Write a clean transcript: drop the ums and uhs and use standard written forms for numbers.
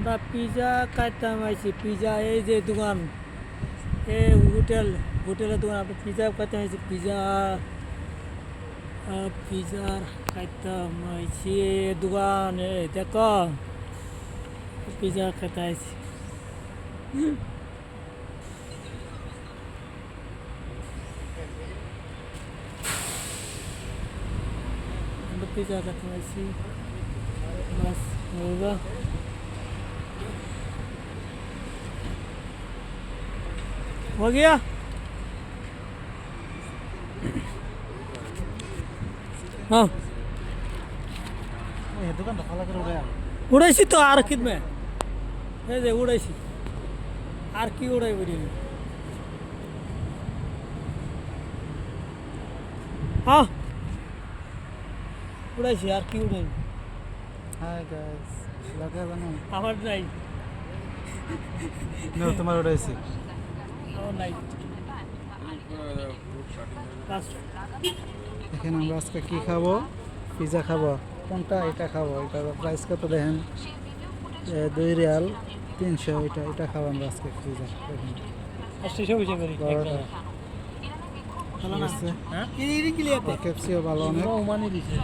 আমরা পিজা খাইতাম আইছি পিজা এই যে দোকান এই হোটেলের দোকান আপনি পিজা খাইতাম আইছি পিজার খাইতাম আইছি দোকান এই দেখো পিজা খাইতে আইছি আমরা পিজা খাইতে আইছি বাস होगा हो गया हाँ দোকান তো খালা করে উড়ায় উড়াইছি তো আর কি মে এই যে উড়াইছি আর কি উড়াই বলি হ্যাঁ উড়াইছি আর কি উড়াই হাই গাইস লাগা বানো আমার নাই নো তোমার উড়াইছে আমার নাই বাস এখানে আমরা আজকে কি খাবো পিজা খাবো কোনটা এটা খাবো এটা প্রাইস কত দেখেন 2 রিয়াল 300 এটা খাবো আমরা আজকে পিজা দেখেন আজকে সব বুঝে করি বড়টা ভালো না হ্যাঁ কি ক্লিয়ার কেপসিও ভালো অনেক ও মানে দিছে